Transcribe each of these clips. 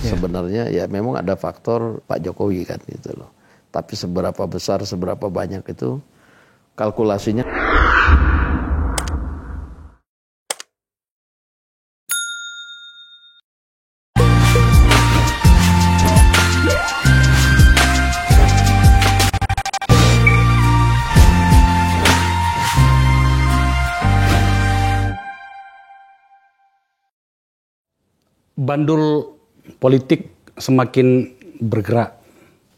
sebenarnya ya memang ada faktor Pak Jokowi kan gitu loh. Tapi seberapa besar, seberapa banyak itu kalkulasinya. Bandul politik semakin bergerak,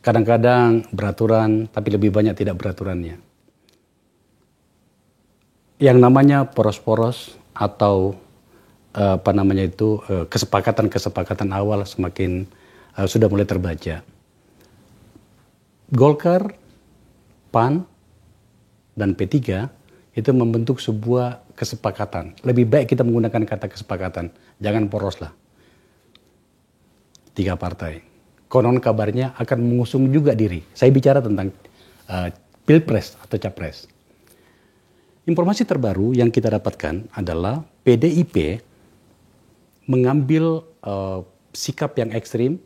kadang-kadang beraturan, tapi lebih banyak tidak beraturannya. Yang namanya poros-poros atau kesepakatan awal semakin sudah mulai terbaca. Golkar, PAN, dan P3 itu membentuk sebuah kesepakatan. Lebih baik kita menggunakan kata kesepakatan, jangan poros lah. 3 partai. Konon kabarnya akan mengusung juga diri. Saya bicara tentang Pilpres atau Capres. Informasi terbaru yang kita dapatkan adalah PDIP mengambil sikap yang ekstrim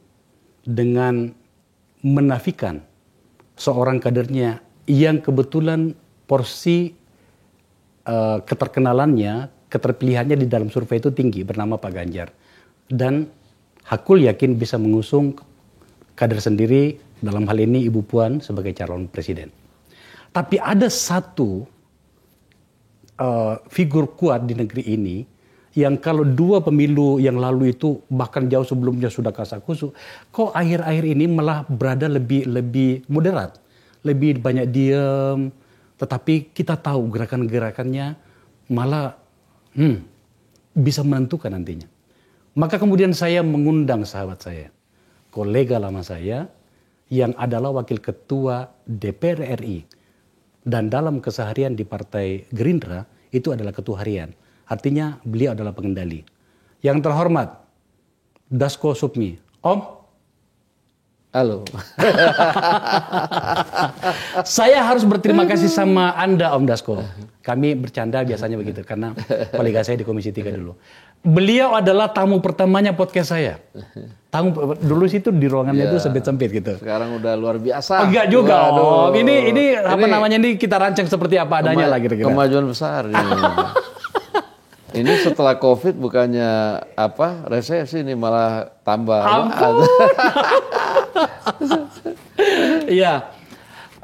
dengan menafikan seorang kadernya yang kebetulan porsi keterkenalannya, keterpilihannya di dalam survei itu tinggi, bernama Pak Ganjar. Dan Hakul yakin bisa mengusung kader sendiri, dalam hal ini Ibu Puan sebagai calon presiden. Tapi ada satu figur kuat di negeri ini yang kalau 2 pemilu yang lalu itu bahkan jauh sebelumnya sudah kasakusuk, kok akhir-akhir ini malah berada lebih moderat, lebih banyak diam, tetapi kita tahu gerakan-gerakannya malah bisa menentukan nantinya. Maka kemudian saya mengundang sahabat saya, kolega lama saya, yang adalah wakil ketua DPR RI. Dan dalam keseharian di Partai Gerindra, itu adalah ketua harian. Artinya beliau adalah pengendali. Yang terhormat, Dasko Supmi. Om. Halo. Saya harus berterima kasih sama Anda Om Dasko. Kami bercanda biasanya begitu, karena kolega saya di Komisi 3 dulu. Beliau adalah tamu pertamanya podcast saya. Dulu situ di ruangannya itu sempit-sempit gitu. Sekarang udah luar biasa. Enggak juga Om. Ini apa namanya, ini kita rancang seperti apa adanya lah kira-kira. Kemajuan besar ini. Ini setelah COVID bukannya resesi, ini malah tambah. Iya,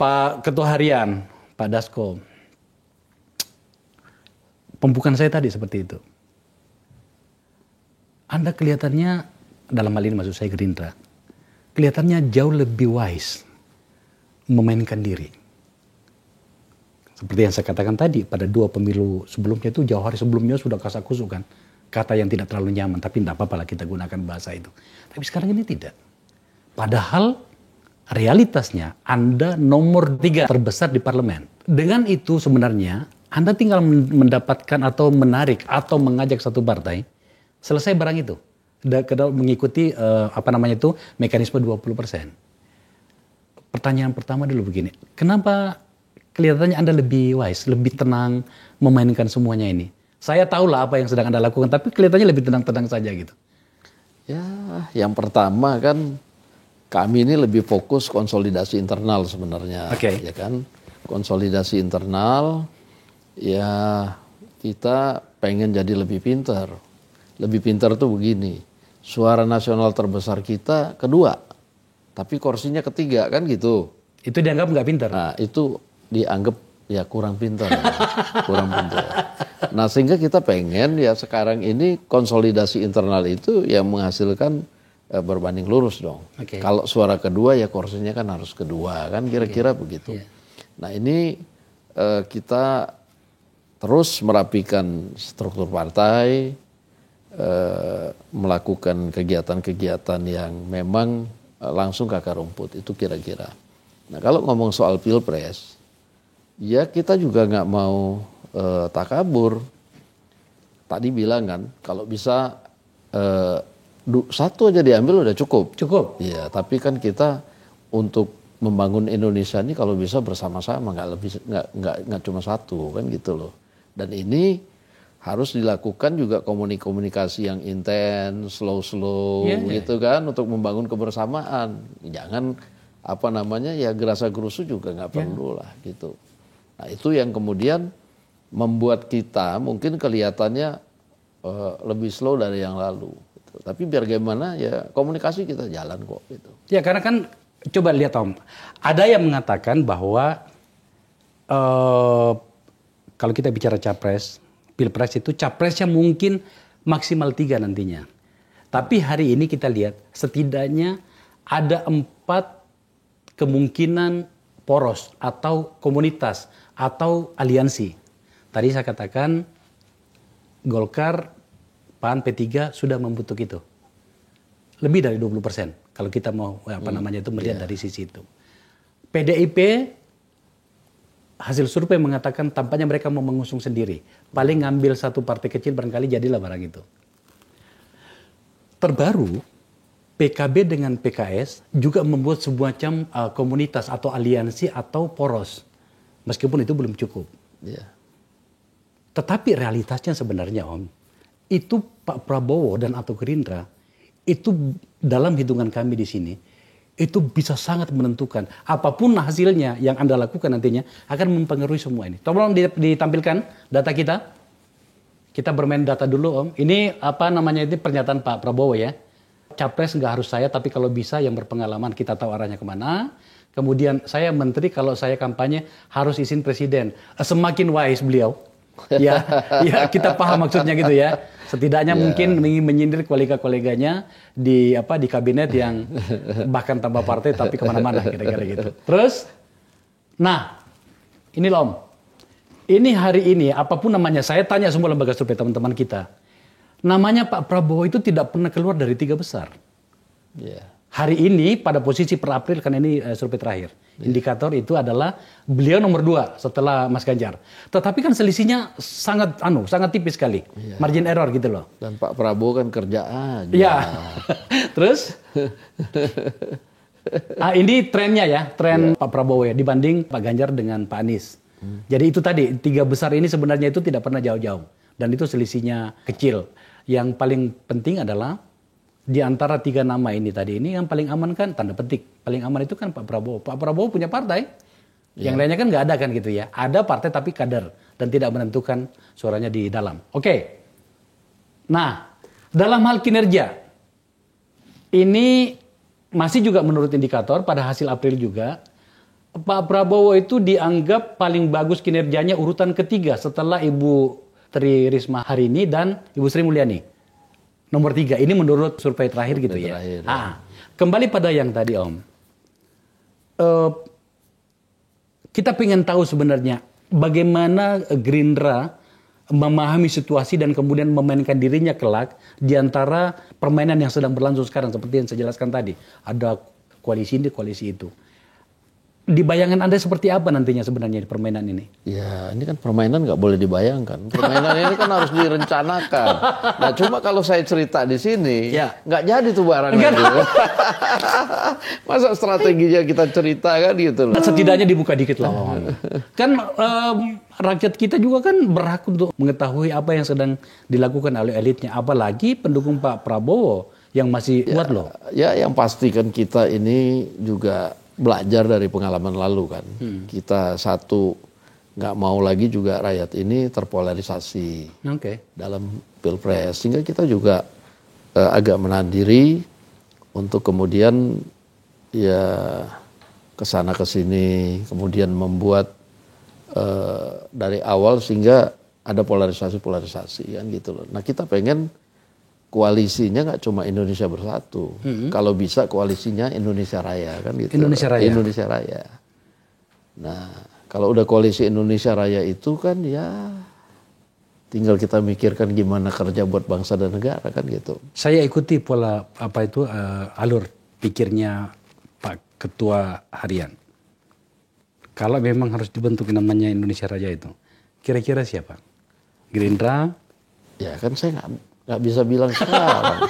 Pak Ketua Harian, Pak Dasko. Pembukaan saya tadi seperti itu. Anda kelihatannya, dalam hal ini maksud saya Gerindra, kelihatannya jauh lebih wise memainkan diri. Seperti yang saya katakan tadi, pada 2 pemilu sebelumnya itu jauh hari sebelumnya sudah kasakusuk kan. Kata yang tidak terlalu nyaman, tapi tidak apa-apa lah kita gunakan bahasa itu. Tapi sekarang ini tidak. Padahal realitasnya Anda nomor 3 terbesar di parlemen. Dengan itu sebenarnya Anda tinggal mendapatkan atau menarik atau mengajak satu partai, selesai barang itu. Mengikuti mekanisme 20%. Pertanyaan pertama dulu begini, kenapa kelihatannya Anda lebih wise, lebih tenang memainkan semuanya ini? Saya tahulah apa yang sedang Anda lakukan, tapi kelihatannya lebih tenang-tenang saja gitu. Ya, yang pertama kan kami ini lebih fokus konsolidasi internal sebenarnya. Ya kan, konsolidasi internal, ya kita pengen jadi lebih pintar. Lebih pintar tuh begini, suara nasional terbesar kita kedua, tapi kursinya ketiga kan gitu. Itu dianggap nggak pintar? Nah itu dianggap ya kurang pintar. Kurang pintar. Nah sehingga kita pengen ya sekarang ini konsolidasi internal itu yang menghasilkan berbanding lurus dong. Kalau suara kedua ya kursinya kan harus kedua kan kira-kira begitu. Nah ini kita terus merapikan struktur partai, melakukan kegiatan-kegiatan yang memang langsung ke akar rumput itu kira-kira. Nah kalau ngomong soal Pilpres, ya kita juga nggak mau takabur. Tadi bilang kan kalau bisa 1 aja diambil udah cukup. Cukup. Iya, tapi kan kita untuk membangun Indonesia ini kalau bisa bersama-sama, nggak cuma 1 kan gitu loh. Dan ini harus dilakukan juga komunikasi yang intens, slow gitu kan untuk membangun kebersamaan. Jangan ya gerasa-gerusu juga nggak perlu lah gitu. Nah itu yang kemudian membuat kita mungkin kelihatannya lebih slow dari yang lalu. Gitu. Tapi biar gimana ya komunikasi kita jalan kok gitu. Ya karena kan coba lihat Om, ada yang mengatakan bahwa kalau kita bicara capres, pilpres itu capresnya mungkin maksimal 3 nantinya. Tapi hari ini kita lihat setidaknya ada 4 kemungkinan poros atau komunitas atau aliansi. Tadi saya katakan Golkar, PAN, P3 sudah membentuk itu. Lebih dari 20% kalau kita mau melihat dari sisi itu. PDIP hasil survei mengatakan tampaknya mereka mau mengusung sendiri. Paling ngambil satu partai kecil barangkali jadilah barang itu. Terbaru, PKB dengan PKS juga membuat semacam komunitas atau aliansi atau poros. Meskipun itu belum cukup. Yeah. Tetapi realitasnya sebenarnya Om, itu Pak Prabowo dan atau Gerindra, itu dalam hitungan kami di sini, itu bisa sangat menentukan. Apapun hasilnya yang Anda lakukan nantinya akan mempengaruhi semua ini. Tolong ditampilkan data kita. Kita bermain data dulu Om. Ini ini pernyataan Pak Prabowo ya. Capres nggak harus saya, tapi kalau bisa yang berpengalaman kita tahu arahnya kemana. Kemudian saya menteri, kalau saya kampanye harus izin presiden. Semakin wise beliau. Ya, kita paham maksudnya gitu ya. Setidaknya mungkin menyindir kolega-koleganya di kabinet yang bahkan tanpa partai tapi kemana-mana kira-kira gitu. Terus, nah ini loh Om, ini hari ini apapun namanya, saya tanya semua lembaga survei teman-teman kita, namanya Pak Prabowo itu tidak pernah keluar dari 3 besar. Hari ini pada posisi per April, kan ini survei terakhir. Indikator itu adalah beliau nomor 2 setelah Mas Ganjar. Tetapi kan selisihnya sangat tipis sekali. Margin error gitu loh. Dan Pak Prabowo kan kerja aja. Ya. Terus ini trennya ya, tren Pak Prabowo ya dibanding Pak Ganjar dengan Pak Anies. Jadi itu tadi 3 besar ini sebenarnya itu tidak pernah jauh-jauh dan itu selisihnya kecil. Yang paling penting adalah di antara 3 nama ini tadi, ini yang paling aman kan, tanda petik, paling aman itu kan Pak Prabowo. Pak Prabowo punya partai, yang lainnya kan nggak ada kan gitu ya. Ada partai tapi kader dan tidak menentukan suaranya di dalam. Oke. Nah, dalam hal kinerja, ini masih juga menurut indikator pada hasil April juga, Pak Prabowo itu dianggap paling bagus kinerjanya urutan ketiga setelah Ibu Tri Risma hari ini dan Ibu Sri Mulyani. Nomor 3, ini menurut survei terakhir gitu ya. Kembali pada yang tadi Om. Kita pengen tahu sebenarnya bagaimana Gerindra memahami situasi dan kemudian memainkan dirinya kelak di antara permainan yang sedang berlangsung sekarang seperti yang saya jelaskan tadi. Ada koalisi ini, koalisi itu. Di bayangan Anda seperti apa nantinya sebenarnya di permainan ini? Ya, ini kan permainan nggak boleh dibayangkan. Permainan ini kan harus direncanakan. Nah, cuma kalau saya cerita di sini, nggak jadi tuh barang itu. Masa strateginya kita cerita kan gitu loh. Setidaknya dibuka dikit lah. Kan rakyat kita juga kan berhak untuk mengetahui apa yang sedang dilakukan oleh elitnya. Apalagi pendukung Pak Prabowo yang masih kuat loh. Ya, yang pasti kan kita ini juga belajar dari pengalaman lalu kan. Kita nggak mau lagi juga rakyat ini terpolarisasi dalam pilpres. Sehingga kita juga agak menahan diri untuk kemudian ya kesana kesini, kemudian membuat dari awal sehingga ada polarisasi kan gitu loh. Nah kita pengen koalisinya nggak cuma Indonesia Bersatu, kalau bisa koalisinya Indonesia Raya kan gitu. Indonesia Raya. Nah kalau udah koalisi Indonesia Raya itu kan ya tinggal kita mikirkan gimana kerja buat bangsa dan negara kan gitu. Saya ikuti pola alur pikirnya Pak Ketua Harian. Kalau memang harus dibentuk namanya Indonesia Raya itu, kira-kira siapa? Gerindra? Ya kan saya nggak bisa bilang sekarang.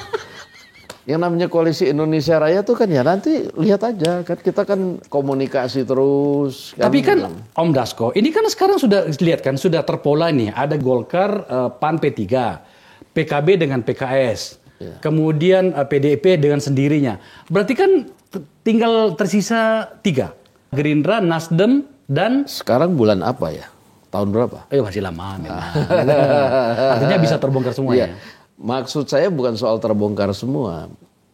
Yang namanya koalisi Indonesia Raya tuh kan ya nanti lihat aja kan kita kan komunikasi terus. Tapi kan Om Dasko, ini kan sekarang sudah lihat kan sudah terpola nih. Ada Golkar, PAN P3, PKB dengan PKS, kemudian PDIP dengan sendirinya. Berarti kan tinggal tersisa 3. Gerindra, Nasdem, dan sekarang bulan apa ya? Tahun berapa? Masih lama memang. Artinya bisa terbongkar semua ya. Maksud saya bukan soal terbongkar semua.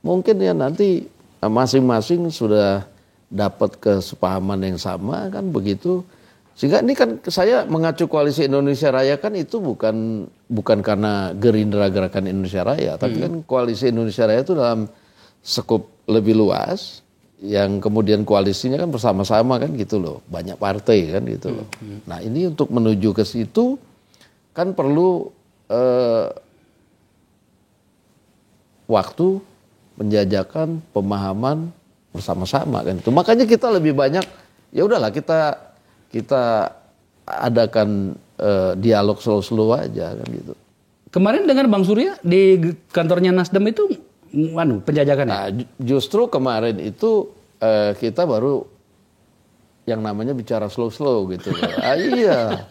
Mungkin ya nanti masing-masing sudah dapat kesepahaman yang sama kan begitu. Sehingga ini kan saya mengacu koalisi Indonesia Raya kan itu bukan karena Gerindra Gerakan Indonesia Raya, tapi kan koalisi Indonesia Raya itu dalam skup lebih luas. Yang kemudian koalisinya kan bersama-sama kan gitu loh, banyak partai kan gitu loh. Nah ini untuk menuju ke situ kan perlu waktu, penjajakan, pemahaman bersama-sama kan itu. Makanya kita lebih banyak ya udahlah kita adakan dialog slow-slow aja kan gitu. Kemarin dengar Bang Surya di kantornya Nasdem itu penjajakan. Nah, justru kemarin itu kita baru yang namanya bicara slow-slow gitu. Iya.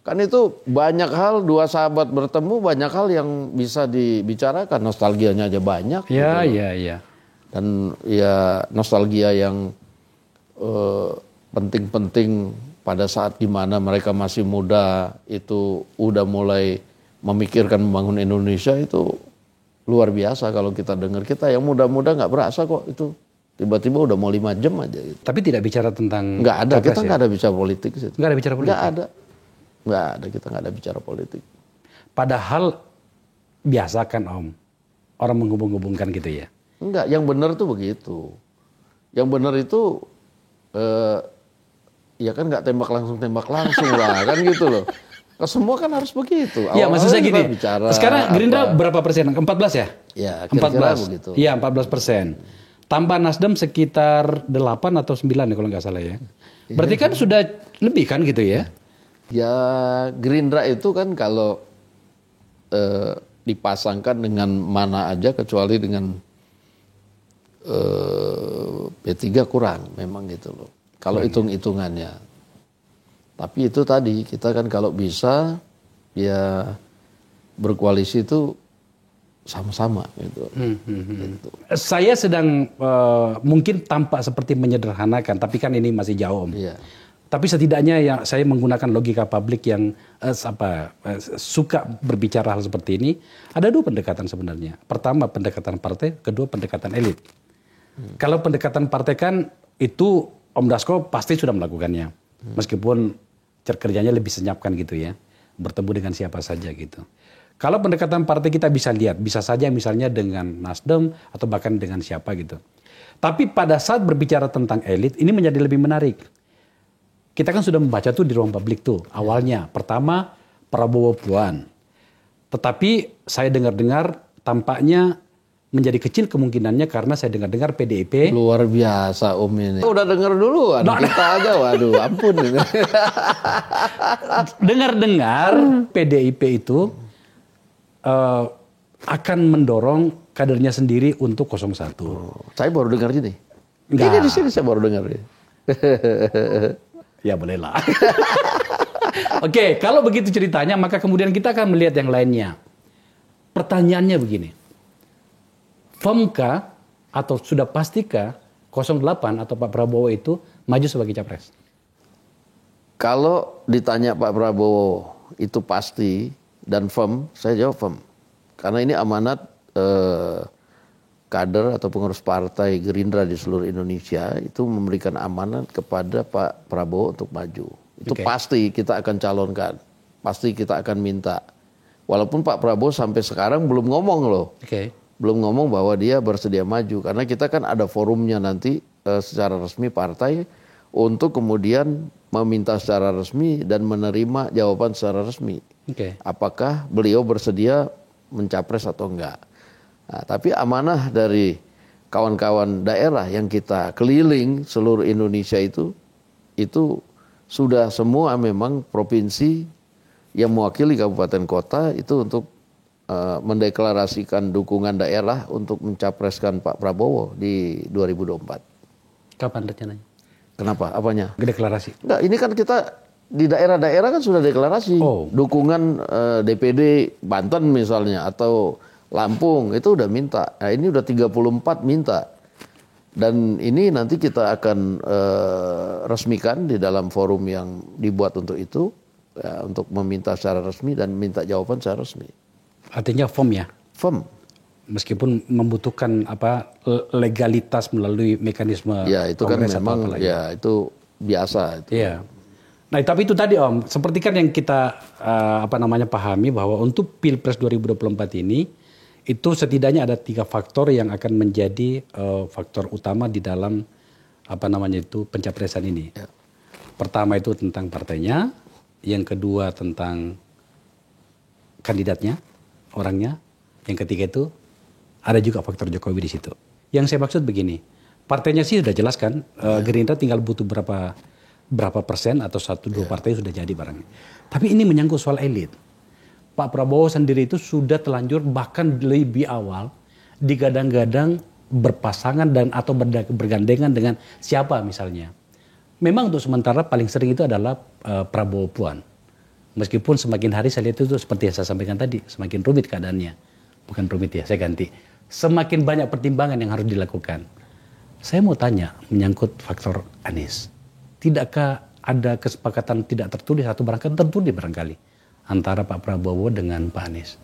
Kan itu banyak hal, dua sahabat bertemu, banyak hal yang bisa dibicarakan, nostalgianya aja banyak. Iya, gitu. iya. Dan ya nostalgia yang penting-penting pada saat dimana mereka masih muda itu udah mulai memikirkan membangun Indonesia itu luar biasa kalau kita dengar. Kita yang muda-muda nggak berasa kok itu. Tiba-tiba udah mau 5 jam aja gitu. Tapi tidak bicara tentang... Nggak ada, kita nggak ada bicara politik. Nggak ada bicara politik? Nggak ada, kita nggak ada bicara politik. Padahal biasa kan Om, orang menghubung-hubungkan gitu ya? Enggak, yang benar tuh begitu. Yang benar itu, ya kan nggak tembak langsung lah, kan gitu loh. Semua kan harus begitu. Iya, maksud saya gini. Sekarang Gerindra berapa persen? 14 ya? Ya, kira-kira 14. Begitu. Iya, 14%. Tambah Nasdem sekitar 8 atau 9 ya kalau nggak salah ya. Berarti kan sudah lebih kan gitu ya? Ya, Gerindra itu kan kalau dipasangkan dengan mana aja kecuali dengan P3 kurang memang gitu loh. Kalau hitung-hitungannya. Tapi itu tadi kita kan kalau bisa ya berkoalisi itu sama-sama gitu. Gitu. Saya sedang mungkin tampak seperti menyederhanakan, tapi kan ini masih jauh Om. Iya. Tapi setidaknya ya saya menggunakan logika publik yang suka berbicara hal seperti ini. Ada 2 pendekatan sebenarnya. Pertama pendekatan partai, kedua pendekatan elit. Kalau pendekatan partai kan itu Om Dasko pasti sudah melakukannya. Meskipun kerjanya lebih senyapkan gitu ya. Bertemu dengan siapa saja gitu. Kalau pendekatan partai kita bisa lihat, bisa saja misalnya dengan Nasdem atau bahkan dengan siapa gitu. Tapi pada saat berbicara tentang elit, ini menjadi lebih menarik. Kita kan sudah membaca tuh di ruang publik tuh awalnya. Pertama Prabowo Puan. Tetapi saya dengar-dengar tampaknya menjadi kecil kemungkinannya karena saya dengar-dengar PDIP. Luar biasa Om ini. Udah dengar dulu, kita aja waduh ampun ini. Dengar-dengar PDIP itu akan mendorong kadernya sendiri untuk 01. Saya baru dengar ini. Enggak. Ini di sini saya baru dengar. Ya bolehlah. Oke, kalau begitu ceritanya maka kemudian kita akan melihat yang lainnya. Pertanyaannya begini. Firm kah atau sudah pastikah 08 atau Pak Prabowo itu maju sebagai capres? Kalau ditanya Pak Prabowo itu pasti dan firm, saya jawab firm. Karena ini amanat kader atau pengurus partai Gerindra di seluruh Indonesia itu memberikan amanat kepada Pak Prabowo untuk maju. Itu pasti kita akan calonkan, pasti kita akan minta. Walaupun Pak Prabowo sampai sekarang belum ngomong loh. Belum ngomong bahwa dia bersedia maju. Karena kita kan ada forumnya nanti secara resmi partai untuk kemudian meminta secara resmi dan menerima jawaban secara resmi. Apakah beliau bersedia mencapres atau enggak. Nah, tapi amanah dari kawan-kawan daerah yang kita keliling seluruh Indonesia itu sudah semua memang provinsi yang mewakili kabupaten kota itu untuk mendeklarasikan dukungan daerah untuk mencapreskan Pak Prabowo di 2024. Kapan rencananya? Kenapa? Apanya? Deklarasi. Enggak, ini kan kita di daerah-daerah kan sudah deklarasi. Dukungan DPD Banten misalnya atau Lampung itu udah minta. Nah, ini udah 34 minta. Dan ini nanti kita akan resmikan di dalam forum yang dibuat untuk itu, ya, untuk meminta secara resmi dan minta jawaban secara resmi. Artinya firm ya? Firm. Meskipun membutuhkan legalitas melalui mekanisme ya itu kan Kongres memang ya itu biasa itu. Iya. Nah, tapi itu tadi Om, seperti kan yang kita pahami bahwa untuk Pilpres 2024 ini itu setidaknya ada 3 faktor yang akan menjadi faktor utama di dalam pencapresan ini. Ya. Pertama itu tentang partainya, yang kedua tentang kandidatnya, orangnya, yang ketiga itu ada juga faktor Jokowi di situ. Yang saya maksud begini, partainya sih sudah jelas kan, Gerindra tinggal butuh berapa persen atau 1-2 partai sudah jadi barangnya. Tapi ini menyangkut soal elit. Pak Prabowo sendiri itu sudah telanjur bahkan lebih awal digadang-gadang berpasangan dan atau bergandengan dengan siapa misalnya. Memang untuk sementara paling sering itu adalah Prabowo Puan. Meskipun semakin hari saya lihat itu seperti yang saya sampaikan tadi, semakin rumit keadaannya. Bukan rumit ya, saya ganti. Semakin banyak pertimbangan yang harus dilakukan. Saya mau tanya menyangkut faktor Anies. Tidakkah ada kesepakatan tidak tertulis atau barangkali tertulis barangkali antara Pak Prabowo dengan Pak Anies?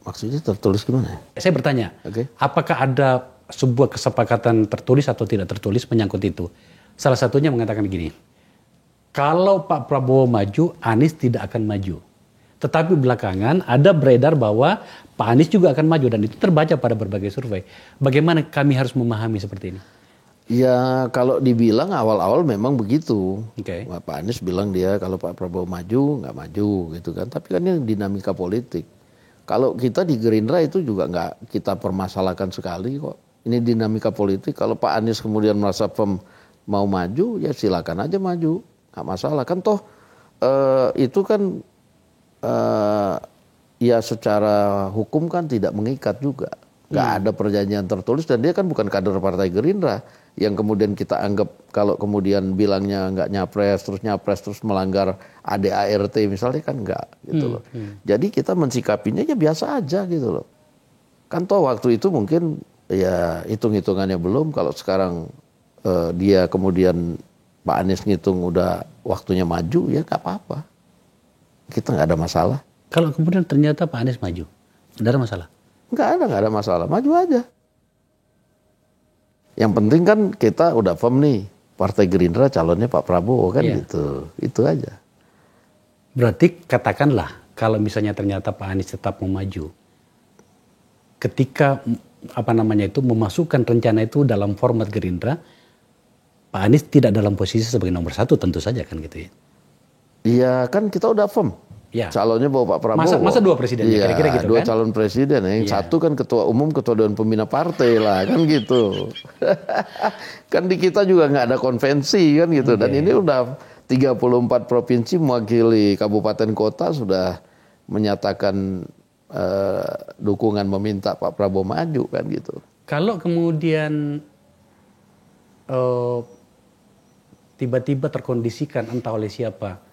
Maksudnya tertulis gimana? Saya bertanya, apakah ada sebuah kesepakatan tertulis atau tidak tertulis menyangkut itu? Salah satunya mengatakan gini, kalau Pak Prabowo maju, Anies tidak akan maju. Tetapi belakangan ada beredar bahwa Pak Anies juga akan maju dan itu terbaca pada berbagai survei. Bagaimana kami harus memahami seperti ini? Ya kalau dibilang awal-awal memang begitu. Okay. Pak Anies bilang dia kalau Pak Prabowo maju nggak maju gitu kan. Tapi kan ini dinamika politik. Kalau kita di Gerindra itu juga nggak kita permasalahkan sekali kok. Ini dinamika politik. Kalau Pak Anies kemudian merasa mau maju ya silakan aja maju, nggak masalah kan toh itu kan ya secara hukum kan tidak mengikat juga. Nggak ada perjanjian tertulis dan dia kan bukan kader Partai Gerindra yang kemudian kita anggap kalau kemudian bilangnya nggak nyapres terus melanggar ADART misalnya kan nggak gitu loh. Jadi kita mensikapinya ya biasa aja gitu loh. Kan toh waktu itu mungkin ya hitung-hitungannya belum, kalau sekarang dia kemudian Pak Anies ngitung udah waktunya maju ya nggak apa-apa. Kita nggak ada masalah. Kalau kemudian ternyata Pak Anies maju, nggak ada masalah? Nggak ada masalah, maju aja. Yang penting kan kita udah firm nih, Partai Gerindra calonnya Pak Prabowo kan gitu, itu aja. Berarti katakanlah kalau misalnya ternyata Pak Anies tetap mau maju, ketika memasukkan rencana itu dalam format Gerindra, Pak Anies tidak dalam posisi sebagai nomor 1 tentu saja kan gitu ya? Iya kan kita udah firm. Ya. Calonnya bawa Pak Prabowo. Masa 2 presiden ya, kira-kira gitu 2 kan? calon presiden. Yang satu kan ketua umum, ketua dewan pembina partai lah kan gitu. Kan di kita juga nggak ada konvensi kan gitu. Dan ini udah 34 provinsi mewakili kabupaten kota sudah menyatakan dukungan meminta Pak Prabowo maju kan gitu. Kalau kemudian tiba-tiba terkondisikan entah oleh siapa,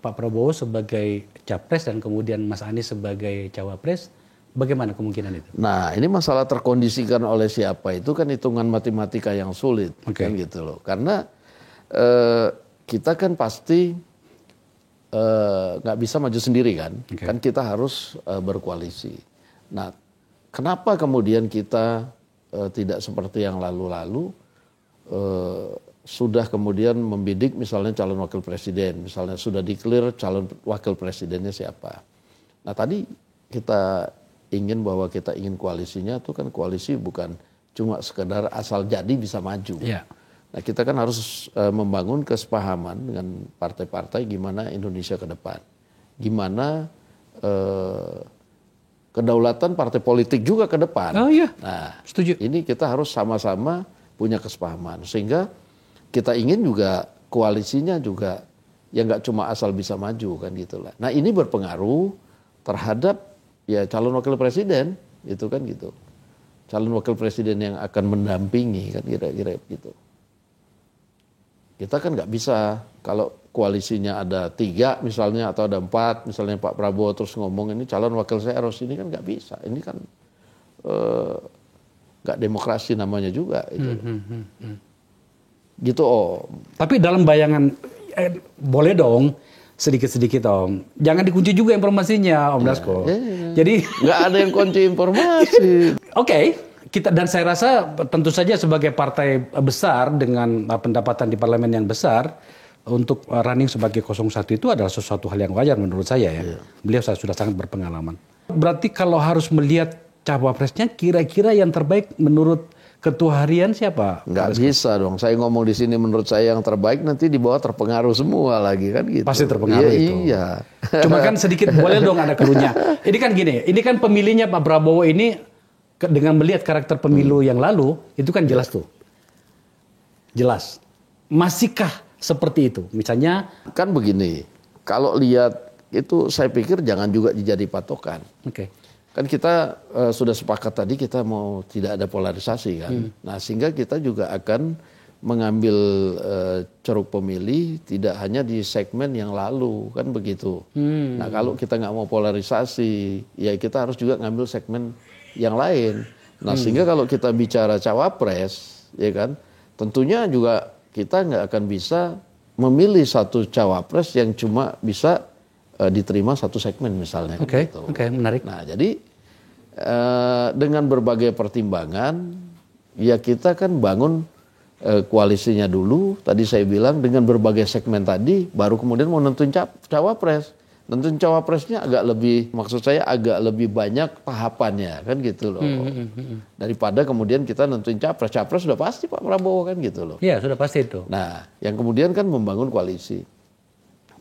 Pak Prabowo sebagai capres dan kemudian Mas Anies sebagai cawapres, bagaimana kemungkinan itu? Nah ini masalah terkondisikan oleh siapa itu kan hitungan matematika yang sulit kan gitu loh. Karena kita kan pasti nggak bisa maju sendiri kan. Kan kita harus berkoalisi. Nah kenapa kemudian kita tidak seperti yang lalu-lalu sudah kemudian membidik misalnya calon wakil presiden, misalnya sudah declare calon wakil presidennya siapa. Nah tadi kita ingin bahwa kita ingin koalisinya itu kan koalisi bukan cuma sekedar asal jadi bisa maju. Ya. Nah kita kan harus membangun kesepahaman dengan partai-partai gimana Indonesia ke depan. Gimana kedaulatan partai politik juga ke depan. Oh iya, nah setuju. Ini kita harus sama-sama punya kesepahaman sehingga kita ingin juga koalisinya juga ya nggak cuma asal bisa maju kan gitulah. Nah ini berpengaruh terhadap ya calon wakil presiden, itu kan gitu. Calon wakil presiden yang akan mendampingi kan kira-kira gitu. Kita kan nggak bisa kalau koalisinya ada 3 misalnya atau ada 4 misalnya Pak Prabowo terus ngomong ini calon wakil saya harus ini kan nggak bisa. Ini kan nggak demokrasi namanya juga. Itu. Gitu Tapi dalam bayangan boleh dong sedikit-sedikit Om. Jangan dikunci juga informasinya Om Dasko. Jadi nggak ada yang kunci informasi. Oke, dan saya rasa tentu saja sebagai partai besar dengan pendapatan di parlemen yang besar untuk running sebagai 01 itu adalah sesuatu hal yang wajar menurut saya ya. Beliau sudah sangat berpengalaman. Berarti kalau harus melihat cawapresnya kira-kira yang terbaik menurut ketua harian siapa? Nggak bisa dong. Saya ngomong di sini menurut saya yang terbaik nanti di bawah terpengaruh semua lagi kan gitu. Pasti terpengaruh itu. Iya. Cuma kan sedikit boleh dong ada keruhnya. Ini kan gini, ini kan pemilihnya Pak Prabowo ini dengan melihat karakter pemilu yang lalu itu kan jelas tuh. Jelas. Masihkah seperti itu? Misalnya kan begini. Kalau lihat itu saya pikir jangan juga dijadi patokan. Oke. Kan kita sudah sepakat tadi kita mau tidak ada polarisasi kan. Nah sehingga kita juga akan mengambil ceruk pemilih tidak hanya di segmen yang lalu kan begitu. Nah kalau kita nggak mau polarisasi ya kita harus juga ngambil segmen yang lain. Nah sehingga kalau kita bicara cawapres ya kan tentunya juga kita nggak akan bisa memilih satu cawapres yang cuma bisa diterima satu segmen misalnya. Oke, gitu. Oke, menarik. Nah jadi dengan berbagai pertimbangan ya kita kan bangun koalisinya dulu. Tadi saya bilang dengan berbagai segmen tadi baru kemudian mau nentuin cawapres. Nentuin cawapresnya agak lebih, maksud saya agak lebih banyak tahapannya kan gitu loh. Daripada kemudian kita nentuin capres. Capres sudah pasti Pak Prabowo kan gitu loh. Iya sudah pasti itu. Nah yang kemudian kan membangun koalisi.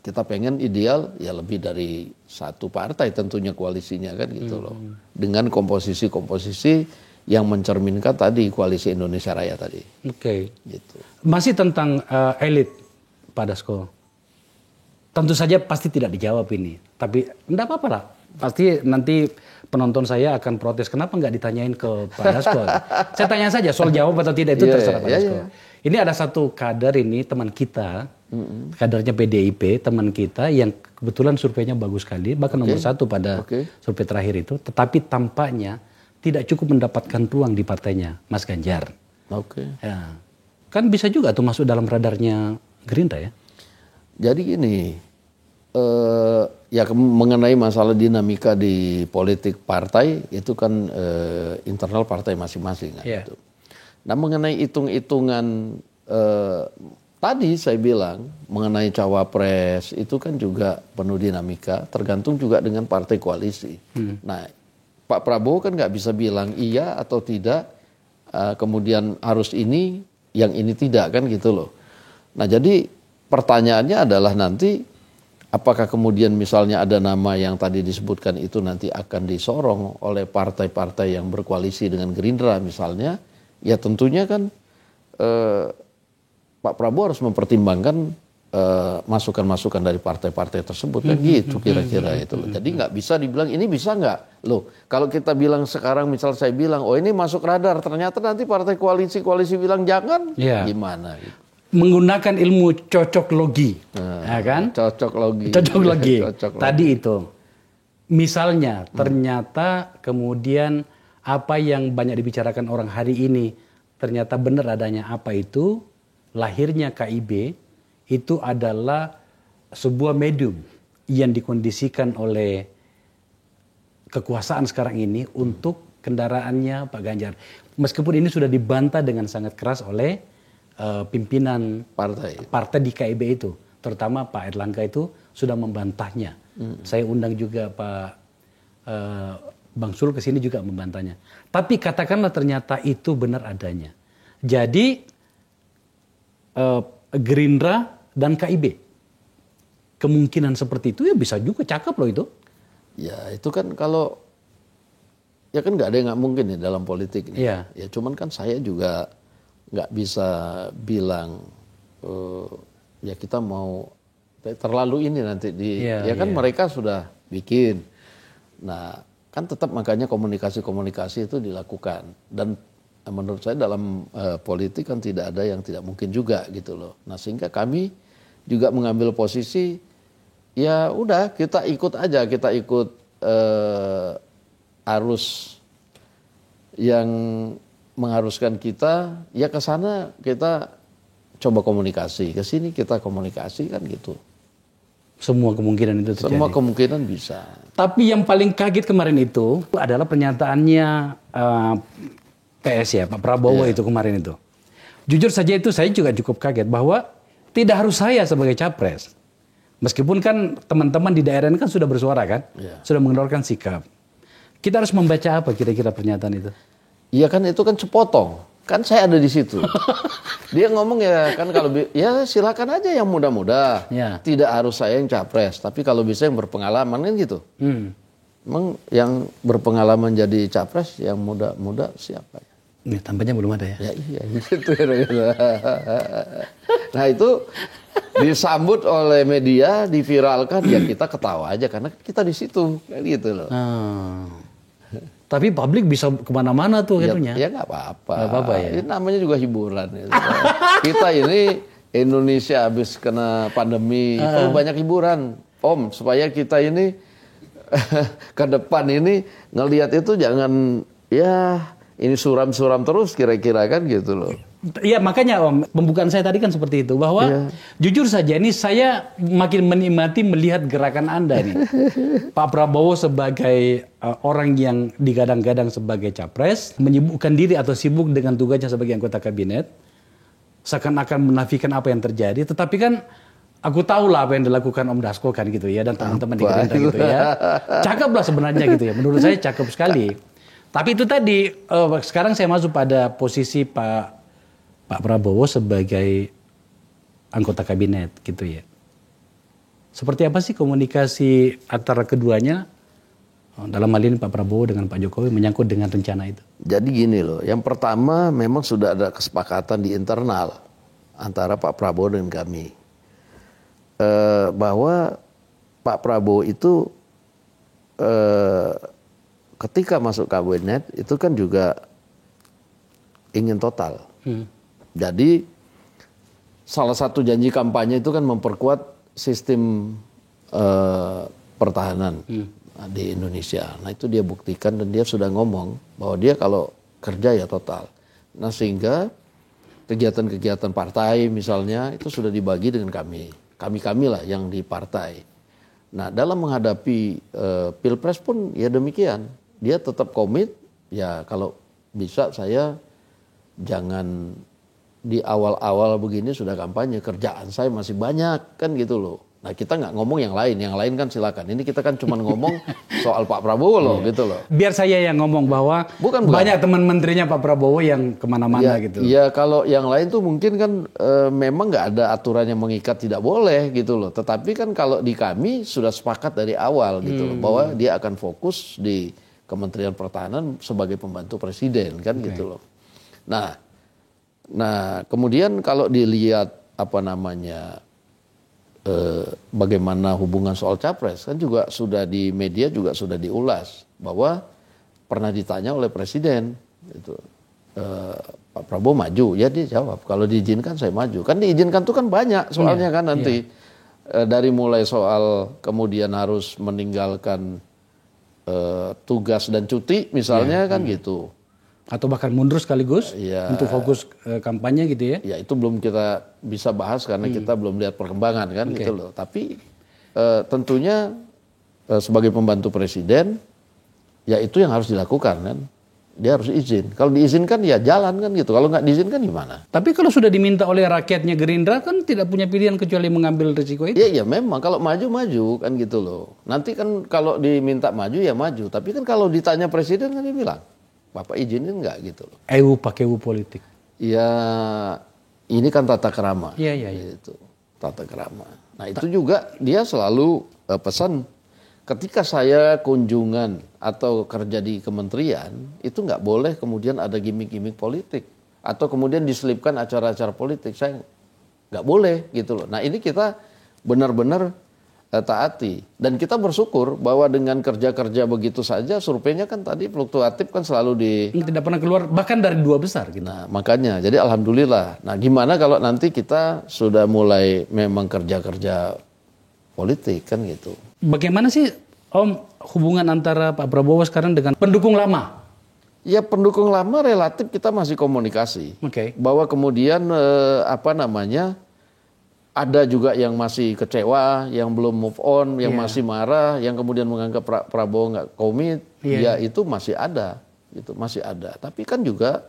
Kita pengen ideal ya lebih dari satu partai tentunya koalisinya kan gitu loh. Dengan komposisi-komposisi yang mencerminkan tadi koalisi Indonesia Raya tadi. Oke. Gitu. Masih tentang elit Pak Dasko. Tentu saja pasti tidak dijawab ini. Tapi enggak apa-apa lah. Pasti nanti penonton saya akan protes. Kenapa nggak ditanyain ke Pak Dasko? Saya tanya saja soal jawab atau tidak itu terserah Pak Dasko. Ini ada satu kader ini teman kita. Kadernya PDIP, teman kita yang kebetulan surveinya bagus sekali, bahkan nomor 1 pada survei terakhir itu, tetapi tampaknya tidak cukup mendapatkan ruang di partainya, Mas Ganjar. Ya. Kan bisa juga tuh masuk dalam radarnya Gerindra ya? Jadi gini, ya mengenai masalah dinamika di politik partai, itu kan internal partai masing-masing. Kan, gitu. Nah mengenai hitung-hitungan tadi saya bilang mengenai cawapres itu kan juga penuh dinamika, tergantung juga dengan partai koalisi. Nah, Pak Prabowo kan nggak bisa bilang iya atau tidak, kemudian harus ini, yang ini tidak kan gitu loh. Nah, jadi pertanyaannya adalah nanti apakah kemudian misalnya ada nama yang tadi disebutkan itu nanti akan disorong oleh partai-partai yang berkoalisi dengan Gerindra misalnya, ya tentunya kan Pak Prabowo harus mempertimbangkan masukan-masukan dari partai-partai tersebut kan gitu kira-kira itu loh. Jadi nggak bisa dibilang ini bisa nggak loh. Kalau kita bilang sekarang misal saya bilang oh ini masuk radar ternyata nanti partai koalisi bilang jangan gimana gitu. Menggunakan ilmu cocok logi, ya kan? Cocok logi. Tadi itu. Misalnya ternyata kemudian apa yang banyak dibicarakan orang hari ini ternyata benar adanya apa itu lahirnya KIB itu adalah sebuah medium yang dikondisikan oleh kekuasaan sekarang ini untuk kendaraannya Pak Ganjar. Meskipun ini sudah dibantah dengan sangat keras oleh pimpinan partai di KIB itu. Terutama Pak Erlangga itu sudah membantahnya. Saya undang juga Pak Bang Sul ke sini juga membantahnya. Tapi katakanlah ternyata itu benar adanya. Jadi Gerindra dan KIB kemungkinan seperti itu ya bisa juga cakep loh itu. Ya itu kan kalau ya kan nggak ada yang nggak mungkin ya dalam politik ini. Ya cuman kan saya juga nggak bisa bilang ya kita mau terlalu ini nanti ya kan mereka sudah bikin. Nah kan tetap makanya komunikasi-komunikasi itu dilakukan. Dan menurut saya dalam politik kan tidak ada yang tidak mungkin juga gitu loh. Nah sehingga kami juga mengambil posisi ya udah kita ikut aja, kita ikut arus yang mengharuskan kita ya ke sana kita coba komunikasi, ke sini kita komunikasi kan gitu. Semua kemungkinan itu terjadi. Semua kemungkinan bisa. Tapi yang paling kaget kemarin itu adalah pernyataannya PS ya, Pak Prabowo itu kemarin itu. Jujur saja itu saya juga cukup kaget bahwa tidak harus saya sebagai capres. Meskipun kan teman-teman di daerah ini kan sudah bersuara kan, sudah mengeluarkan sikap. Kita harus membaca apa kira-kira pernyataan itu? Iya kan itu kan sepotong. Kan saya ada di situ. Dia ngomong ya kan kalau ya silakan aja yang muda-muda. Ya. Tidak harus saya yang capres, tapi kalau bisa yang berpengalaman kan gitu. Emang yang berpengalaman jadi capres yang muda-muda siapa ya? Ini tampaknya belum ada ya. Ya iya gitu. Nah itu disambut oleh media, diviralkan ya kita ketawa aja karena kita di situ kayak gitu loh. Tapi publik bisa kemana-mana tuh itunya. Ya nggak apa-apa. Nggak apa-apa ya. Ini namanya juga hiburan. Kita ini Indonesia habis kena pandemi, perlu banyak hiburan, Om, supaya kita ini ke depan ini ngelihat itu jangan ya ini suram-suram terus kira-kira kan gitu loh. Iya makanya Om, pembukaan saya tadi kan seperti itu bahwa jujur saja ini saya makin menikmati melihat gerakan Anda nih. Pak Prabowo sebagai orang yang digadang-gadang sebagai capres, menyibukkan diri atau sibuk dengan tugasnya sebagai anggota kabinet, seakan-akan menafikan apa yang terjadi, tetapi kan aku tahu lah apa yang dilakukan Om Dasko kan gitu ya dan teman-teman di Gerindra gitu ya. Cakep lah sebenarnya gitu ya. Menurut saya cakep sekali. Tapi itu tadi sekarang saya masuk pada posisi Pak Prabowo sebagai anggota kabinet gitu ya. Seperti apa sih komunikasi antara keduanya dalam hal ini Pak Prabowo dengan Pak Jokowi menyangkut dengan rencana itu? Jadi gini loh, yang pertama memang sudah ada kesepakatan di internal antara Pak Prabowo dan kami. Bahwa Pak Prabowo itu ketika masuk kabinet itu kan juga ingin total. Jadi salah satu janji kampanye itu kan memperkuat sistem pertahanan di Indonesia. Nah itu dia buktikan dan dia sudah ngomong bahwa dia kalau kerja ya total. Nah sehingga kegiatan-kegiatan partai misalnya itu sudah dibagi dengan kami. Kami-kami lah yang di partai. Nah dalam menghadapi Pilpres pun ya demikian. Dia tetap komit ya kalau bisa saya jangan di awal-awal begini sudah kampanye, kerjaan saya masih banyak kan gitu loh. Nah kita nggak ngomong yang lain kan silakan. Ini kita kan cuma ngomong soal Pak Prabowo loh gitu loh. Biar saya yang ngomong bahwa bukan. Banyak teman menterinya Pak Prabowo yang kemana-mana gitu. Iya kalau yang lain tuh mungkin kan memang nggak ada aturan yang mengikat tidak boleh gitu loh. Tetapi kan kalau di kami sudah sepakat dari awal gitu loh bahwa dia akan fokus di Kementerian Pertahanan sebagai pembantu presiden kan gitu loh. Nah kemudian kalau dilihat bagaimana hubungan soal capres kan juga sudah di media juga sudah diulas bahwa pernah ditanya oleh presiden itu Pak Prabowo maju ya dia jawab kalau diizinkan saya maju kan diizinkan tuh kan banyak soalnya kan nanti dari mulai soal kemudian harus meninggalkan tugas dan cuti misalnya kan gitu. Atau bahkan mundur sekaligus untuk fokus kampanye gitu ya? Ya itu belum kita bisa bahas karena kita belum lihat perkembangan kan gitu loh. Tapi tentunya sebagai pembantu presiden ya itu yang harus dilakukan kan. Dia harus izin. Kalau diizinkan ya jalan kan gitu. Kalau nggak diizinkan gimana? Tapi kalau sudah diminta oleh rakyatnya Gerindra kan tidak punya pilihan kecuali mengambil risiko itu. Iya memang kalau maju kan gitu loh. Nanti kan kalau diminta maju ya maju. Tapi kan kalau ditanya presiden kan dia bilang Bapak izinin nggak gitu loh. Pakai politik. Ya ini kan tata krama. Iya. Itu tata krama. Nah itu juga dia selalu pesan ketika saya kunjungan atau kerja di kementerian itu nggak boleh kemudian ada gimmick-gimmick politik atau kemudian diselipkan acara-acara politik. Saya nggak boleh gitu loh. Nah ini kita benar-benar taati. Dan kita bersyukur bahwa dengan kerja-kerja begitu saja, surveinya kan tadi fluktuatif kan selalu di... Tidak pernah keluar, bahkan dari 2 besar. Gitu. Nah, makanya, jadi alhamdulillah. Nah, gimana kalau nanti kita sudah mulai memang kerja-kerja politik kan gitu. Bagaimana sih Om hubungan antara Pak Prabowo sekarang dengan pendukung lama? Ya pendukung lama relatif kita masih komunikasi. Oke. Bahwa kemudian ada juga yang masih kecewa, yang belum move on, yang masih marah, yang kemudian menganggap Prabowo nggak komit, ya itu masih ada, gitu masih ada. Tapi kan juga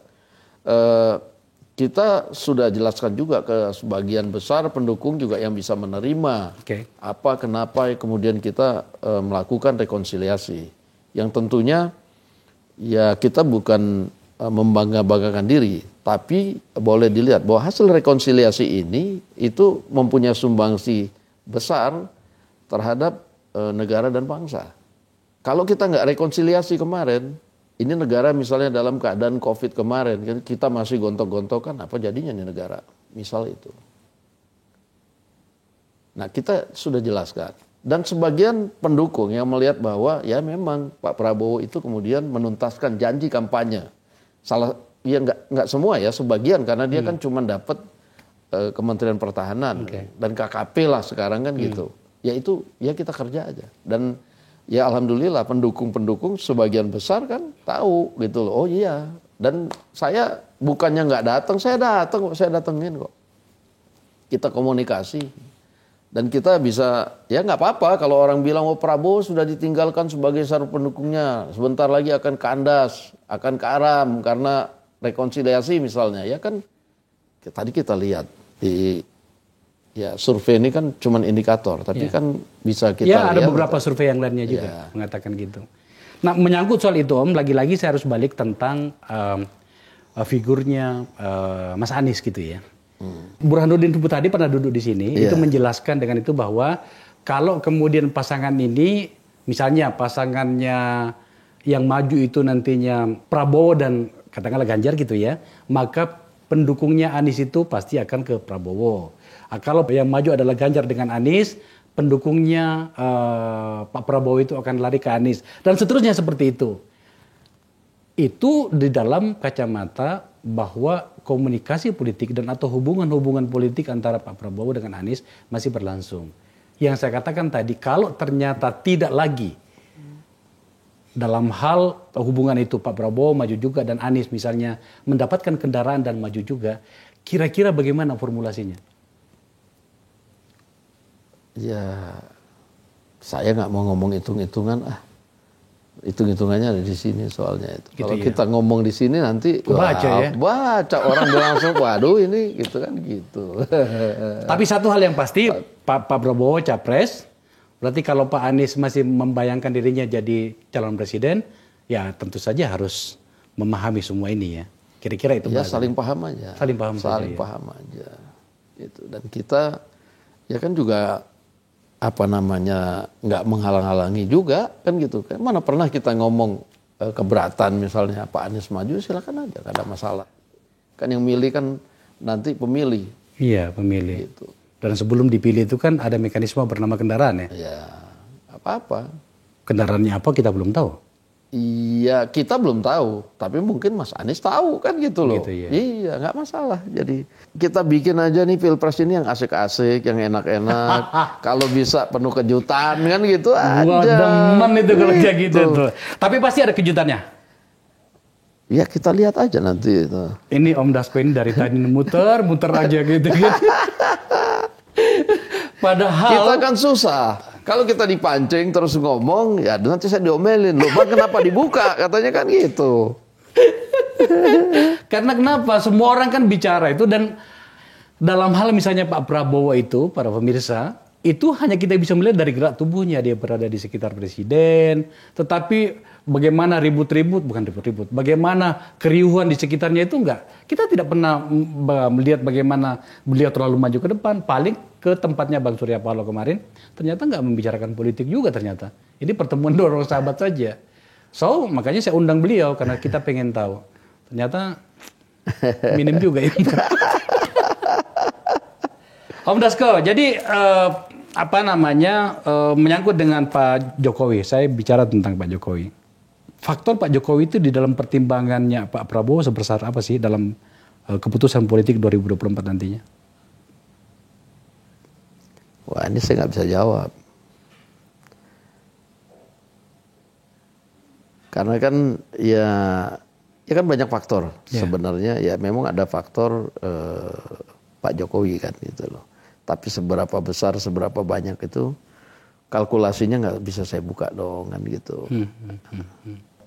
kita sudah jelaskan juga ke sebagian besar pendukung juga yang bisa menerima apa kenapa kemudian kita melakukan rekonsiliasi, yang tentunya ya kita bukan membangga-banggakan diri. Tapi boleh dilihat bahwa hasil rekonsiliasi ini itu mempunyai sumbangsi besar terhadap negara dan bangsa. Kalau kita nggak rekonsiliasi kemarin, ini negara misalnya dalam keadaan COVID kemarin, kita masih gontok-gontokan, apa jadinya nih negara? Misal itu. Nah kita sudah jelaskan. Dan sebagian pendukung yang melihat bahwa ya memang Pak Prabowo itu kemudian menuntaskan janji kampanye. Ya nggak semua ya, sebagian karena dia kan cuma dapat Kementerian Pertahanan dan KKP lah sekarang kan gitu. Ya itu ya kita kerja aja. Dan ya alhamdulillah pendukung-pendukung sebagian besar kan tahu gitu loh. Oh iya. Dan saya bukannya nggak datang, saya datengin kok. Kita komunikasi. Dan kita bisa, ya nggak apa-apa kalau orang bilang, oh Prabowo sudah ditinggalkan sebagai salah pendukungnya, sebentar lagi akan kandas, akan karam karena rekonsiliasi misalnya. Ya kan tadi kita lihat di survei ini kan cuma indikator, tapi kan bisa kita lihat. Ya ada beberapa survei yang lainnya juga mengatakan gitu. Nah menyangkut soal itu Om, lagi-lagi saya harus balik tentang figurnya Mas Anies gitu ya. Burhanuddin tadi pernah duduk di sini, itu menjelaskan dengan itu bahwa kalau kemudian pasangan ini, misalnya pasangannya yang maju itu nantinya Prabowo dan katakanlah Ganjar gitu ya, maka pendukungnya Anies itu pasti akan ke Prabowo. Kalau yang maju adalah Ganjar dengan Anies, pendukungnya Pak Prabowo itu akan lari ke Anies. Dan seterusnya seperti itu. Itu di dalam kacamata bahwa komunikasi politik dan atau hubungan-hubungan politik antara Pak Prabowo dengan Anies masih berlangsung. Yang saya katakan tadi, kalau ternyata tidak lagi dalam hal hubungan itu Pak Prabowo maju juga dan Anies misalnya mendapatkan kendaraan dan maju juga, kira-kira bagaimana formulasinya? Ya, saya nggak mau ngomong hitung-hitungan hitung-hitungannya ada di sini soalnya itu. Gitu. Kalau kita ngomong di sini nanti baca orang langsung waduh ini gitu kan gitu. Tapi satu hal yang pasti Pak Prabowo capres, berarti kalau Pak Anies masih membayangkan dirinya jadi calon presiden, ya tentu saja harus memahami semua ini ya. Kira-kira itu. Ya saling paham aja. Saling paham aja. Itu dan kita ya kan juga nggak menghalang-halangi juga kan gitu kan, mana pernah kita ngomong keberatan misalnya Pak Anies maju, silakan aja, nggak ada masalah kan, yang milih kan nanti pemilih. Iya pemilih gitu. Dan sebelum dipilih itu kan ada mekanisme bernama kendaraan ya. Ya apa kendaraannya apa kita belum tahu. Iya kita belum tahu, tapi mungkin Mas Anies tahu kan gitu loh. Gitu, ya. Iya nggak masalah. Jadi kita bikin aja nih pilpres ini yang asik-asik, yang enak-enak. Kalau bisa penuh kejutan kan gitu aja. Gua demen itu kalau kayak gitu tuh. Tapi pasti ada kejutannya. Ya kita lihat aja nanti itu. Ini Om Dasko ini dari tadi muter aja gitu. Padahal kita kan susah. Kalau kita dipancing terus ngomong, ya nanti saya diomelin. Loh, Bang, kenapa dibuka? Katanya kan gitu. Karena kenapa? Semua orang kan bicara itu, dan dalam hal misalnya Pak Prabowo itu, para pemirsa, itu hanya kita bisa melihat dari gerak tubuhnya. Dia berada di sekitar presiden. Tetapi bagaimana bagaimana keriuhan di sekitarnya itu enggak. Kita tidak pernah melihat bagaimana beliau terlalu maju ke depan. Paling ke tempatnya Bang Surya Paloh kemarin, ternyata enggak membicarakan politik juga ternyata. Ini pertemuan dua orang sahabat saja. So, makanya saya undang beliau karena kita pengen tahu. Ternyata minim juga ya. Om Dasko, jadi menyangkut dengan Pak Jokowi. Saya bicara tentang Pak Jokowi. Faktor Pak Jokowi itu di dalam pertimbangannya Pak Prabowo sebesar apa sih dalam keputusan politik 2024 nantinya? Wah, ini saya nggak bisa jawab. Karena kan ya kan banyak faktor sebenarnya. Ya memang ada faktor Pak Jokowi kan gitu loh. Tapi seberapa besar, seberapa banyak itu kalkulasinya nggak bisa saya buka dong kan gitu.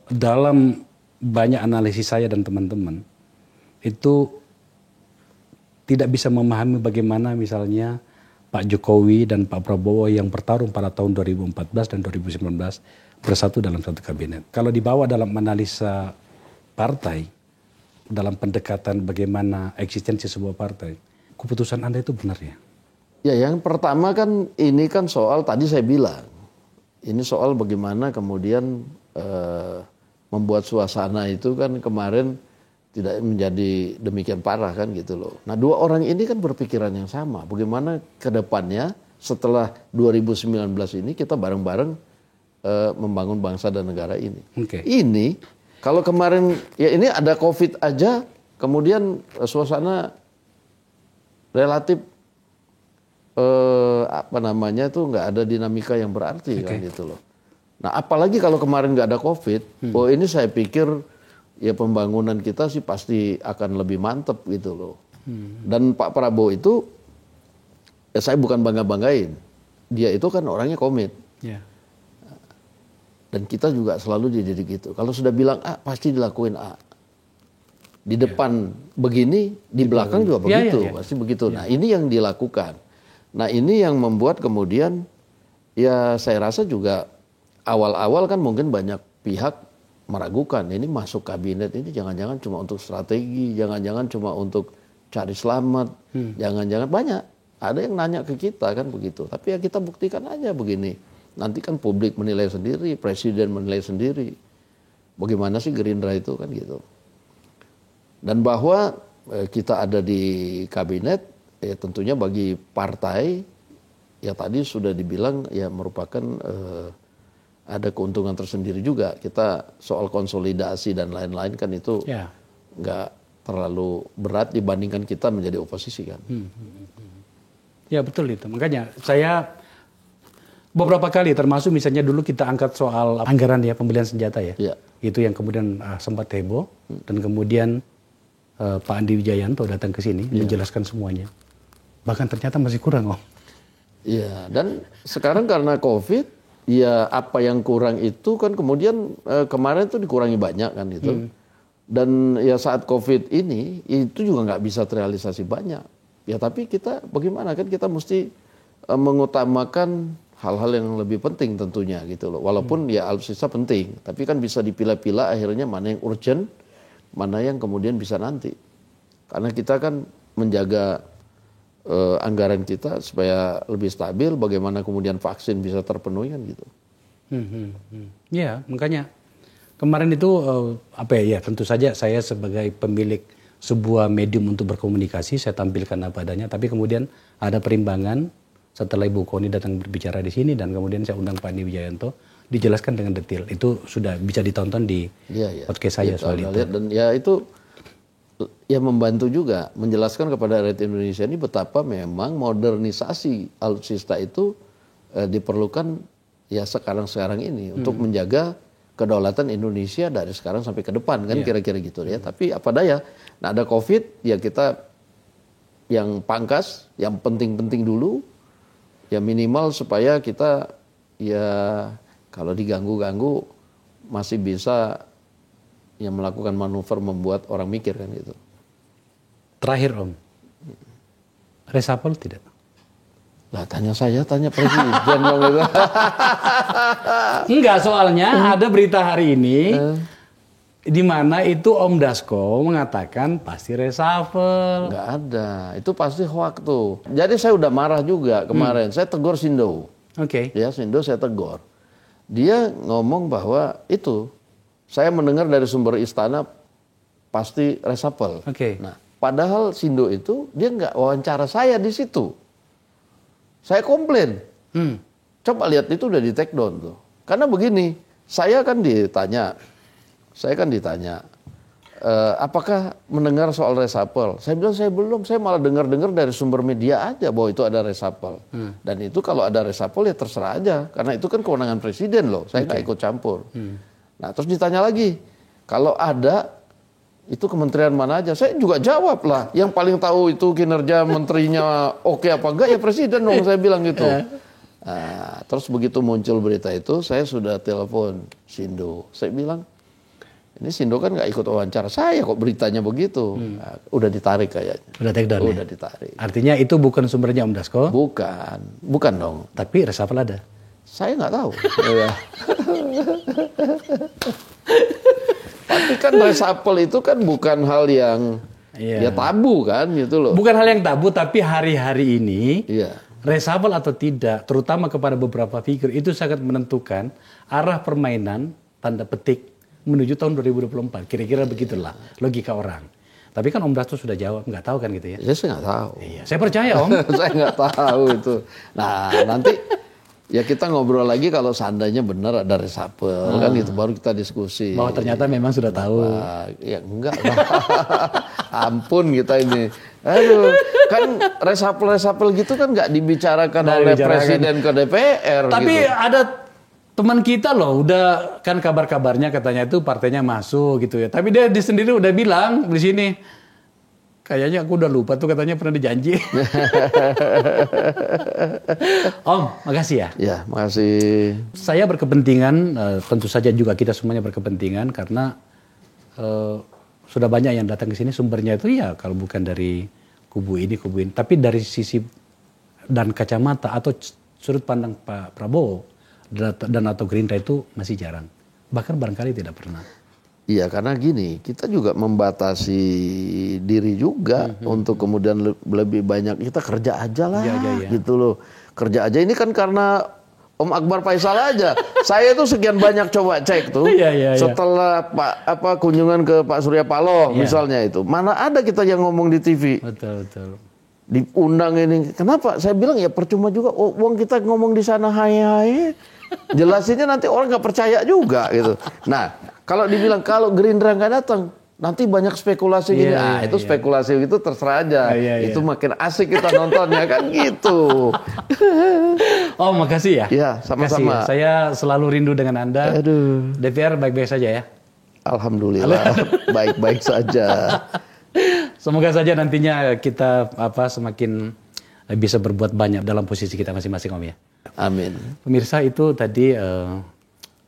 Dalam banyak analisis saya dan teman-teman itu tidak bisa memahami bagaimana misalnya Pak Jokowi dan Pak Prabowo yang bertarung pada tahun 2014 dan 2019 bersatu dalam satu kabinet. Kalau dibawa dalam analisa partai, dalam pendekatan bagaimana eksistensi sebuah partai, keputusan Anda itu benar ya? Ya, yang pertama kan ini kan soal tadi saya bilang, ini soal bagaimana kemudian membuat suasana itu kan kemarin tidak menjadi demikian parah kan gitu loh. Nah, dua orang ini kan berpikiran yang sama. Bagaimana ke depannya setelah 2019 ini kita bareng-bareng membangun bangsa dan negara ini. Okay. Ini kalau kemarin ya ini ada COVID aja, kemudian suasana relatif itu nggak ada dinamika yang berarti kan gitu loh. Nah, apalagi kalau kemarin nggak ada COVID, ini saya pikir ya pembangunan kita sih pasti akan lebih mantep gitu loh. Dan Pak Prabowo itu, ya saya bukan bangga-banggain, dia itu kan orangnya komit. Yeah. Dan kita juga selalu jadi gitu. Kalau sudah bilang A, pasti dilakuin A. Di depan begini, di belakang juga begitu, pasti begitu. Nah, ini yang dilakukan. Nah, ini yang membuat kemudian, ya saya rasa juga awal-awal kan mungkin banyak pihak meragukan, ini masuk kabinet ini jangan-jangan cuma untuk strategi, jangan-jangan cuma untuk cari selamat, jangan-jangan banyak. Ada yang nanya ke kita kan begitu. Tapi ya kita buktikan aja begini. Nanti kan publik menilai sendiri, presiden menilai sendiri. Bagaimana sih Gerindra itu kan gitu. Dan bahwa kita ada di kabinet, ya tentunya bagi partai, ya tadi sudah dibilang ya merupakan ada keuntungan tersendiri juga. Kita soal konsolidasi dan lain-lain kan itu nggak terlalu berat dibandingkan kita menjadi oposisi kan. Ya betul itu. Makanya saya beberapa kali termasuk misalnya dulu kita angkat soal anggaran ya pembelian senjata ya. Itu yang kemudian sempat heboh dan kemudian Pak Andi Wijayanto datang ke sini menjelaskan semuanya. Bahkan ternyata masih kurang Om. Iya, dan sekarang karena COVID, ya apa yang kurang itu kan kemudian kemarin tuh dikurangi banyak kan itu. Dan ya saat COVID ini itu juga nggak bisa terrealisasi banyak. Ya tapi kita bagaimana kan kita mesti mengutamakan hal-hal yang lebih penting tentunya gitu loh. Walaupun ya alutsista penting, tapi kan bisa dipilah-pilah akhirnya mana yang urgent, mana yang kemudian bisa nanti. Karena kita kan menjaga anggaran kita supaya lebih stabil, bagaimana kemudian vaksin bisa terpenuhi kan gitu. Ya, makanya kemarin itu ya tentu saja saya sebagai pemilik sebuah medium untuk berkomunikasi saya tampilkan apa adanya, tapi kemudian ada perimbangan setelah Ibu Koni datang berbicara di sini dan kemudian saya undang Pak Andi Wijayanto dijelaskan dengan detail. Itu sudah bisa ditonton di podcast saya soal itu. Dan ya itu ya membantu juga menjelaskan kepada rakyat Indonesia ini betapa memang modernisasi alutsista itu diperlukan ya sekarang ini untuk menjaga kedaulatan Indonesia dari sekarang sampai ke depan kan kira-kira gitu ya. Tapi apa daya, nah ada COVID ya kita yang pangkas, yang penting-penting dulu ya minimal supaya kita ya kalau diganggu-ganggu masih bisa yang melakukan manuver membuat orang mikir kan gitu. Terakhir Om, resapel tidak? Lah tanya saya, tanya presiden dong itu. Enggak, soalnya ada berita hari ini di mana itu Om Dasko mengatakan pasti resapel. Enggak ada, itu pasti hoax tuh. Jadi saya udah marah juga kemarin, saya tegur Sindo. Ya Sindo saya tegur. Dia ngomong bahwa itu saya mendengar dari sumber istana pasti resapel. Nah, padahal Sindo itu dia nggak wawancara saya di situ. Saya komplain. Coba lihat itu udah di take down tuh. Karena begini, saya kan ditanya, apakah mendengar soal reshuffle? Saya bilang saya belum, saya malah dengar-dengar dari sumber media aja bahwa itu ada reshuffle. Dan itu kalau ada reshuffle ya terserah aja, karena itu kan kewenangan presiden loh, saya nggak ikut campur. Nah terus ditanya lagi, kalau ada itu kementerian mana aja? Saya juga jawab lah, yang paling tahu itu kinerja menterinya oke apa enggak ya presiden dong, saya bilang gitu. Nah, terus begitu muncul berita itu, saya sudah telepon Sindo, saya bilang, ini Sindo kan nggak ikut wawancara saya kok beritanya begitu. Nah, udah ditarik kayaknya. Udah take down. Udah ditarik. Artinya itu bukan sumbernya Om Dasko? Bukan dong. Tapi reshuffle ada. Saya nggak tahu. Tapi kan reshuffle itu kan bukan hal yang ya tabu kan gitu loh. Bukan hal yang tabu, tapi hari-hari ini Iya. reshuffle atau tidak, terutama kepada beberapa figur itu sangat menentukan arah permainan tanda petik menuju tahun 2024. Kira-kira begitulah logika orang. Tapi kan Om Dasko sudah jawab, nggak tahu kan gitu ya? Saya nggak tahu. Iya, saya percaya Om. Saya nggak tahu itu. Nah nanti ya kita ngobrol lagi kalau seandainya benar ada reshuffle kan itu baru kita diskusi. Bahwa ternyata memang sudah tahu. Ya enggak lah. Ampun kita ini. Aduh, kan reshuffle gitu kan nggak dibicarakan oleh presiden ke DPR. Tapi gitu. ada teman kita loh, udah kan kabar-kabarnya katanya itu partainya masuk gitu ya. Tapi dia sendiri udah bilang di sini, kayaknya aku udah lupa tuh katanya pernah dijanji. Om, makasih ya. Ya, makasih. Saya berkepentingan, tentu saja juga kita semuanya berkepentingan karena sudah banyak yang datang ke sini sumbernya itu ya kalau bukan dari kubu ini, tapi dari sisi dan kacamata atau sudut pandang Pak Prabowo dan atau Gerindra itu masih jarang. Bahkan barangkali tidak pernah. Iya, karena gini, kita juga membatasi diri juga untuk kemudian lebih banyak kita kerja aja lah, gitu loh. Kerja aja ini kan karena Om Akbar Faisal aja. Saya tuh sekian banyak coba cek tuh. Setelah kunjungan ke Pak Surya Paloh misalnya itu, mana ada kita yang ngomong di TV. Betul. Diundang ini, kenapa? Saya bilang ya percuma juga. Uang kita ngomong di sana hai. Jelasinnya nanti orang nggak percaya juga gitu. Nah, kalau dibilang kalau Gerindra nggak datang, nanti banyak spekulasi gini. Itu spekulasi itu terserah aja. Itu makin asik kita nontonnya kan gitu. Oh, makasih ya. Ya, sama-sama. Saya selalu rindu dengan Anda. Aduh. DPR baik-baik saja ya. Alhamdulillah, baik-baik saja. Semoga saja nantinya kita semakin bisa berbuat banyak dalam posisi kita masing-masing Om ya. Amin. Pemirsa, itu tadi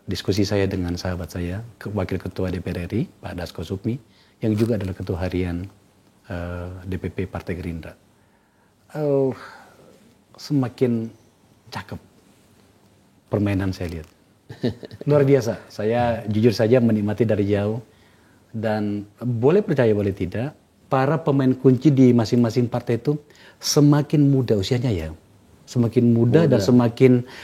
diskusi saya dengan sahabat saya, Wakil Ketua DPR RI, Pak Dasko Sukmi, yang juga adalah Ketua Harian DPP Partai Gerindra. Semakin cakep permainan saya lihat. Luar biasa. Saya jujur saja menikmati dari jauh. Dan boleh percaya boleh tidak, para pemain kunci di masing-masing partai itu semakin muda usianya ya. Semakin muda dan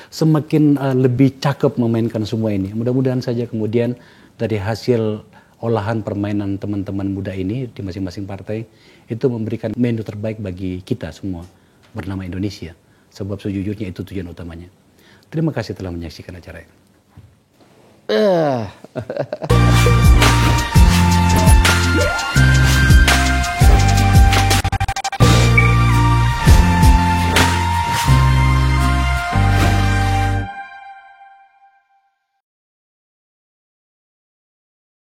semakin lebih cakep memainkan semua ini. Mudah-mudahan saja kemudian dari hasil olahan permainan teman-teman muda ini di masing-masing partai itu memberikan menu terbaik bagi kita semua bernama Indonesia. Sebab sejujurnya itu tujuan utamanya. Terima kasih telah menyaksikan acara ini.